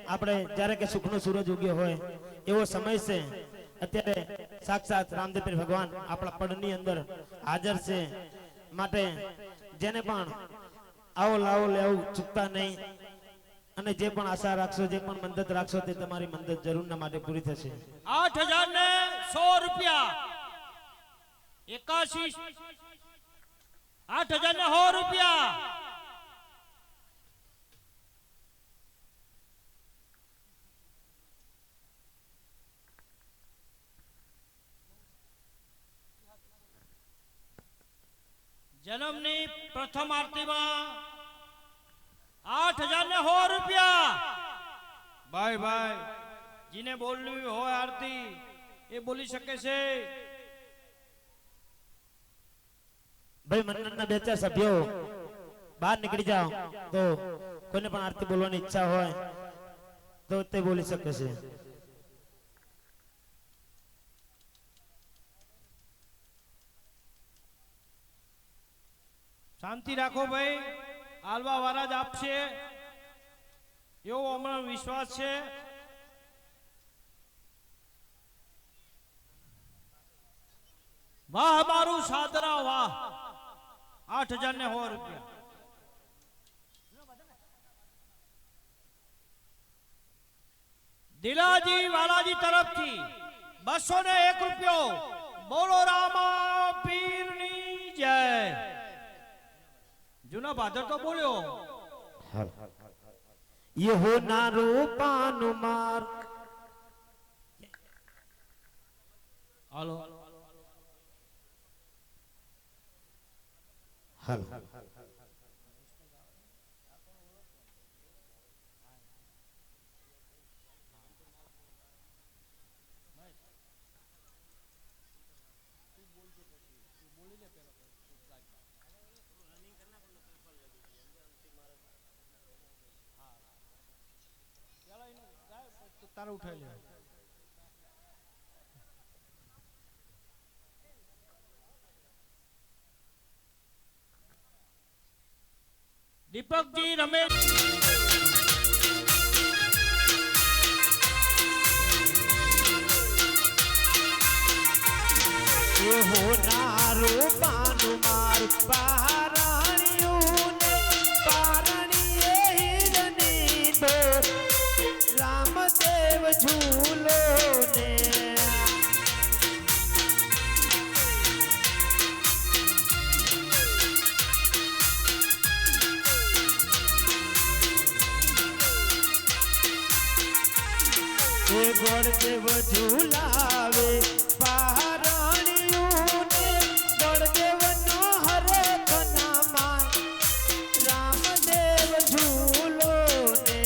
આપણે જ્યારે કે સુખનો સૂરજ ઉગ્યો હોય એવો સમય છે અત્યારે સાક્ષાત રામદેવ ભગવાન આપણા પડની અંદર હાજર છે માટે જેને પણ આવો લાવો લેવું ચૂકતા નહીં અને જે પણ આશા રાખશો જે પણ મદદ રાખશો તે તમારી મદદ જરૂરના માટે પૂરી થશે 8,100 રૂપિયા 81 8,100 રૂપિયા जन्मनी प्रथम आरती में 8,100 रुपया भाई भाई जिने बोलनी हो आरती ये बोली सके से भाई मंडळના બે ચાર સભ્યો બહાર નીકળી જાઓ તો કોઈને પણ આરતી બોલવાની ઈચ્છા હોય તો તે બોલી શકે છે शांति राखो भाई आलवा वाला ज आपसे एवो अमरो विश्वास है वाह हमारू सादरा वाह 8,100 रुपया दिलाजी वालाजी तरफ थी 201 रुपयो बोलो रामा पीરની जय जूना भादर तो बोलो ये हो ना रूपानु मार हेलो हेलो तारा उठा ले दीपक जी रमेश ये हो नारो पानु मार पारणियों ने पारणिये हिरनी दो रामदेव झूलो ने ये गणदेव झूलावे पारणियों ने गणदेव नो हरे कनामा रामदेव झूलो ने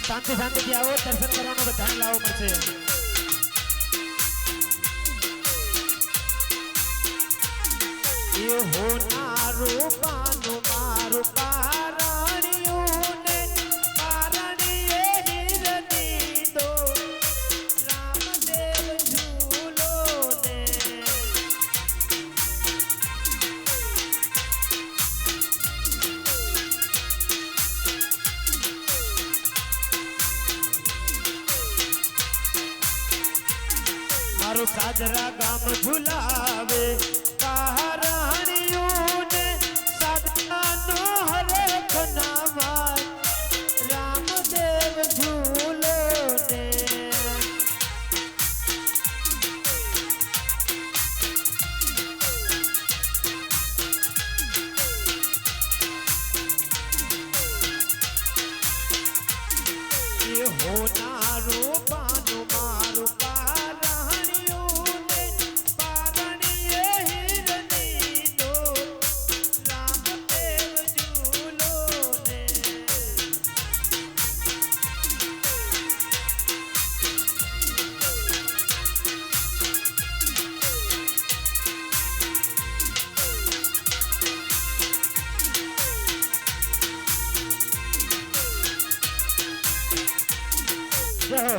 शांति शांति की आओ दर्शन करवानो बधाई लाओ मरसे ये हो नारो पानु मारो पारणियों ने पारणिये हिरनी दो रामदेव झूलो ने मारो साजरा गाम झुलावे पारणियों ने साधना नो हरे खनामा रामदेव झूलो ने ये हो नारो पानु मारो पारणियों ने पारणिये हिरनी दो रामदेव झूलो ने जय हो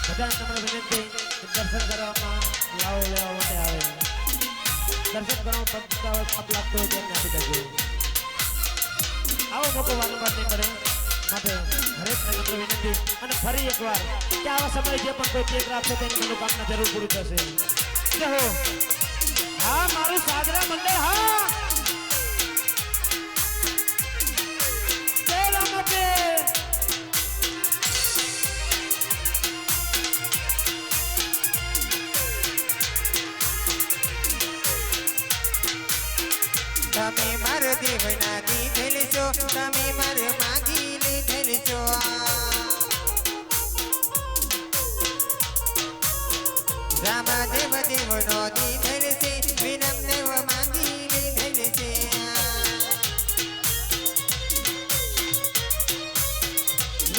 બધાને તમને વિનંતી દર્શન કરવામાં લાવો લેવા માટે આવે દર્શન કરવા પગતા પાપ લાગતો હોય તેમને આપી દેજો. આવો મોકો વારંવાર નહીં કરે માટે હરેક નમ્ર વિનંતી. અને ફરી એકવાર કે આવા સમયે જે પણ કોઈ ચેક રાખશે તેની મનોકામના જરૂર પૂરી થશે. જય હો. હા મારું સાગરા મંડળ. હા જય રામપે. તમે માર દેવના દીધેલ છો, તમે માર માગી લીધેલ છો. રામદેવ દેવનો દીધેલ છે, વિરમ દેવ માગી લીધેલ છે.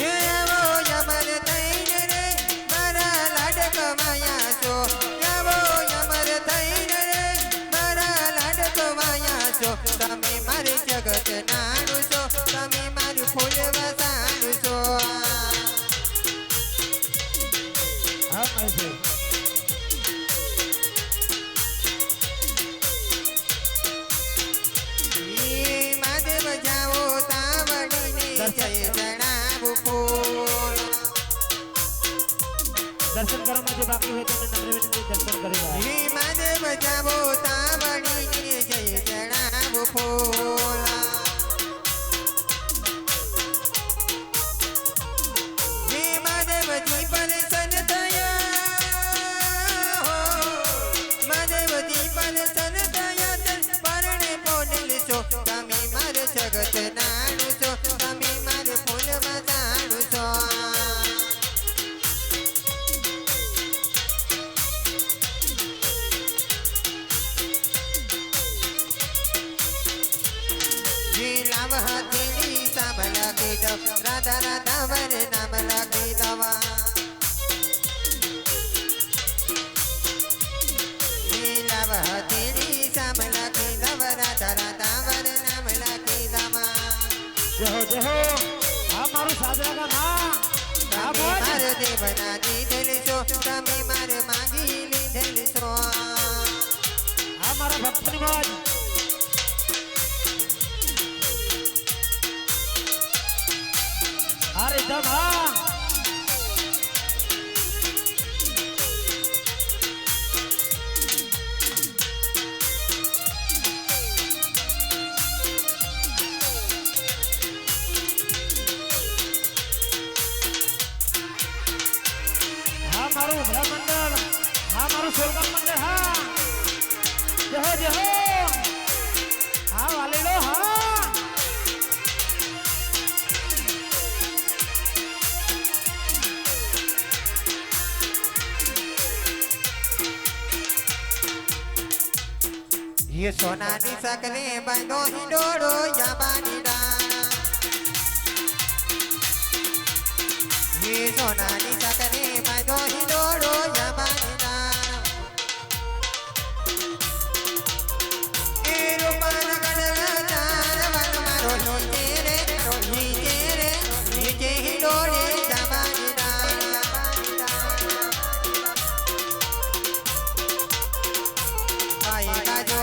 યવો યમર થઈને રે મારા લાડક માયા છો, યવો યમર થઈને રે મારા લાડક માયા છો. તમે મારી જગત નાનું છો, તમે મારું ફૂલ વસાણું છો. હા મારી છે. ઈ મહાદેવ જાઓ તાવડીને જય જણાવું ફૂલ. દર્શન કરવામાં જે બાકી હોય તેમને નમ્ર વિનંતી દર્શન કરી જાય. ઈ મહાદેવ જાઓ તાવડીને જય જણાવું ફૂલ. ઈ મહાદેવજી પરેશાન થયા હો, મહાદેવજી પરેશાન થયા તે પરણે પોનેલ છો. તમે મારે જગત નાનું છો, તમે મારે ફૂલ વસાણું છો. લાવ હથેળી સામ લખી દવ, રાધા રાધા વર નામ લખી દવા. લાવ હથેળી સામ લખી દવ, રાધા રાધા વર નામ લખી દવા. જય હો જય હો. હા મારું સાગરા કા ના. હા તમે બોલ. માર દેવના દીધેલ છો, તમે માર માગી લીધેલ છો. હા મારા ભક્તની મોજ. હા રીધમ. હા હા મારું ઉભરા મંડળ. હા મારું સોલગામ મંડળ. હા જય હો જય હો. હા વાલીડો. હા ये सोनानी सकले बांधो हिंडोळो याबानी डाळा. ये सोनानी सकले बांधो हिंडोळो याबानी डाळा. ए रूपान गणला चार वन मारो लोचे रे रोहीचे रे नीचे हिंडोळे याबानी डाळा. बाई बाजो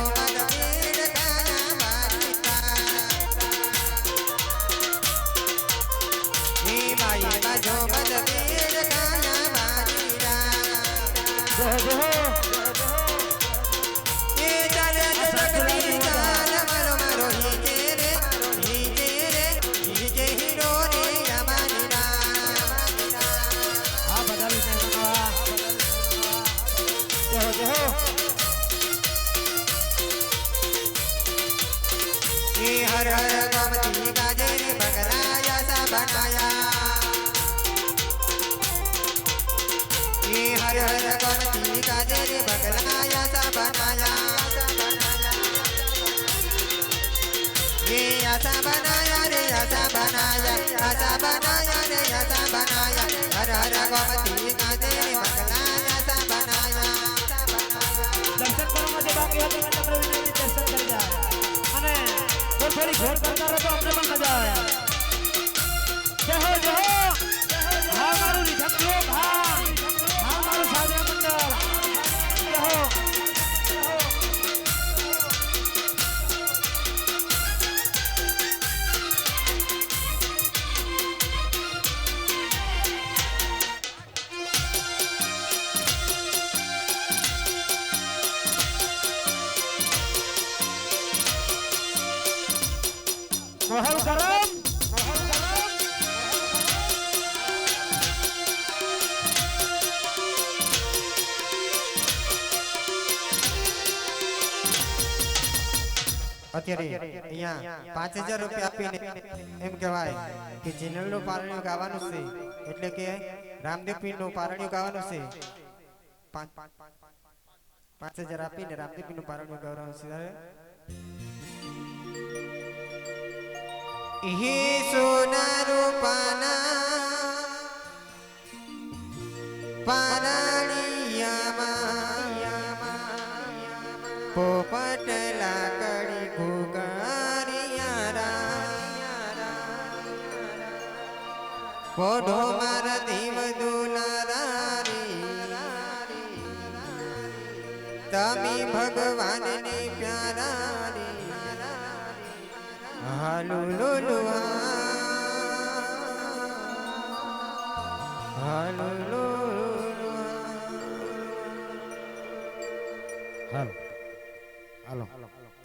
जो बद पेड़ काया बाजीरा. जय हो जय हो. ये चले जगती चाल मरो मरो ही तेरे हीरो रे यमानीरा. હા બધાની મહેમાનવા. જય હો જય હો. ये हर हर गोमती गाजे रे बगलाया सा बनाया. ये हर हर गोमती गाजे रे बगलाया सा बनाया. ये ऐसा बनाया रे ऐसा बनाया, ऐसा बनाया रे ऐसा बनाया. हर हर गोमती गाजे रे बगलाया सा बनाया. દર્શન કરવામાં જે બાકી હતું એને નમ્ર વિનંતી દર્શન કરી જાય. અને જો થોડી ઘોર કરતા રહો તો અમને પણ મજા આવે. જય હો જય હો. હા મારું રીધમ લોક. હા હા મારું સાગરા મંડળ. જય હો. મોહલ ગરમ અત્યારે અહીંયા 5000 રૂપિયા આપીને એમ કહેવાય કે જીનલનું પારણ્યું ગાવાનું છે એટલે કે રામદેવ પીરનું પારણ્યું ગાવાનું છે 5000 આપીને રામદેવ પીરનું પારણ્યું ગાવાનું છે હે સોના રૂપાના પારણિયામાં પોપટ લાકડી પોઢો મારા દેવ દુલારા તમે ભગવાનને પ્યારા રે હાલુ લુલુ હાલુ લુલુ હાલો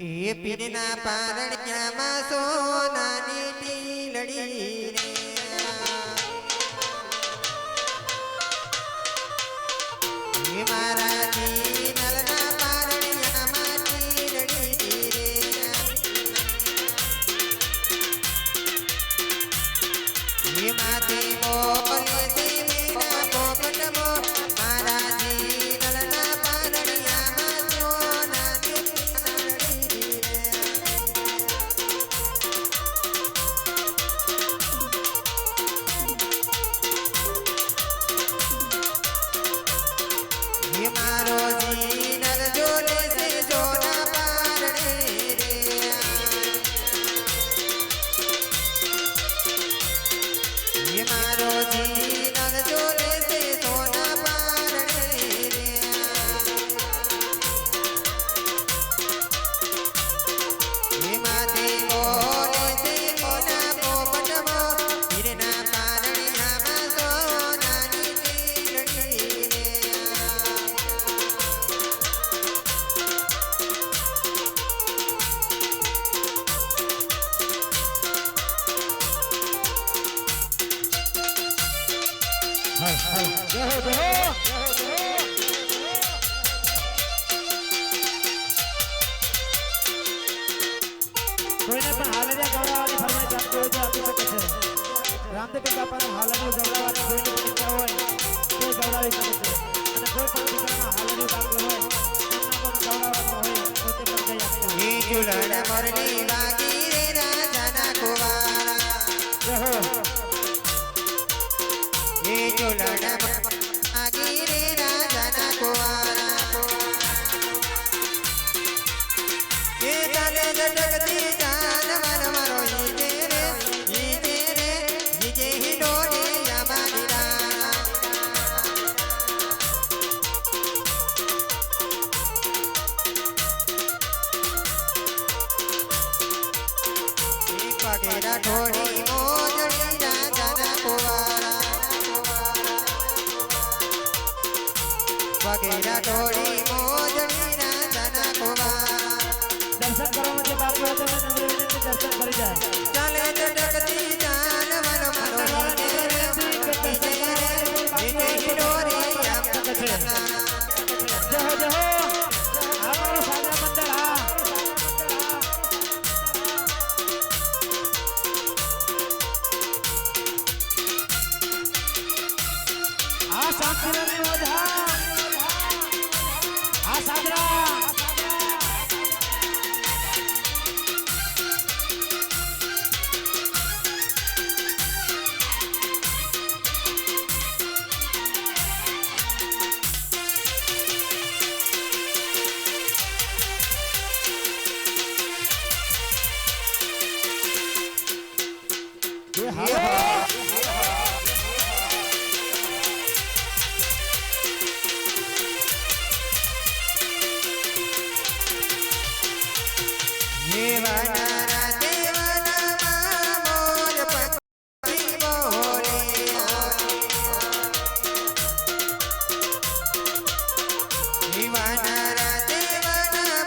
એ પીરના પારણ્યામાં સોનાની ટીલડી રે મારા જીનલના પારણિયામાં ટીલડી રે માતે બોલે તે મેરા પોપટમો મારા જીનલના પારણિયામાં સોનાની ટીલડી રે મારો જીનલ જોલે છે સોના પારણે રે મારો જીનલ જોલે છે સોના પારણે રે માતે બોલે છે મોના પોપટમો પીરના પારણિયામાં સોનાની ટીલડી રે જય હો જય હો કોઈને પણ હાલરિયા ગવડાવવાની ફરમાઈશ આપતી હોય તો આપી શકે છે રામદેવ પીર બાપાનું હાલરિયું ગવડાવવાની કોઈને પણ ઈચ્છા હોય તો ગવડાવી શકે છે અને કોઈ પણ દીકરાના હાલરિયું ગામડું હોય એમના પણ ગવડાવવાનું હોય તો તે પણ જઈ આપશે હે ઝુલણ મોરલી વાગી રે રાજાના કુવારા જય હો હે ઝુલણ વાગી રે રાજાના કુવારા હે ચાલે લટકતી જાનવર મારો ઈજે રે ઈજે હિડોળે યામાડીરા પગેરા ઠોડી મોજડી રાજાના કુવારા પગેરા ઠોડી મોજડી રાજાના કુવારા દર્શન કરવા માટે બાકી હોય તો નમ્ર વિનંતી દર્શન કરી જાય ચાલે લટકતી જાનવર મારો ઈજે રે ઈજે હિડોળે યામાડીરા જય હો જય હો આ મારું સાજા મંડળ આ શાંતિલાલની ઓઝા આ સાદરા એ હાલો દેવના દેવના મોર પક્ષી બોલે દેવના દેવના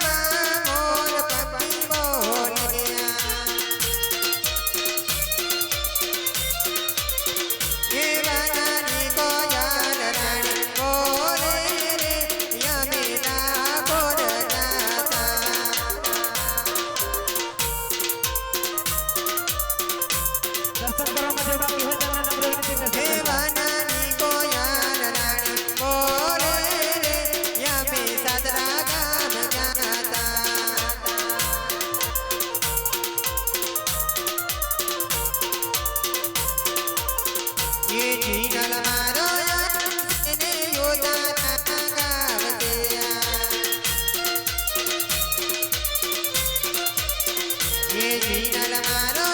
મોર પક્ષી બોલે હે વાનાની કોયાલ રાણી બોલે રે યમે સાદરા ગામ જાતા ये जीनल मारो ने योदाना गावते ये जीनल मारो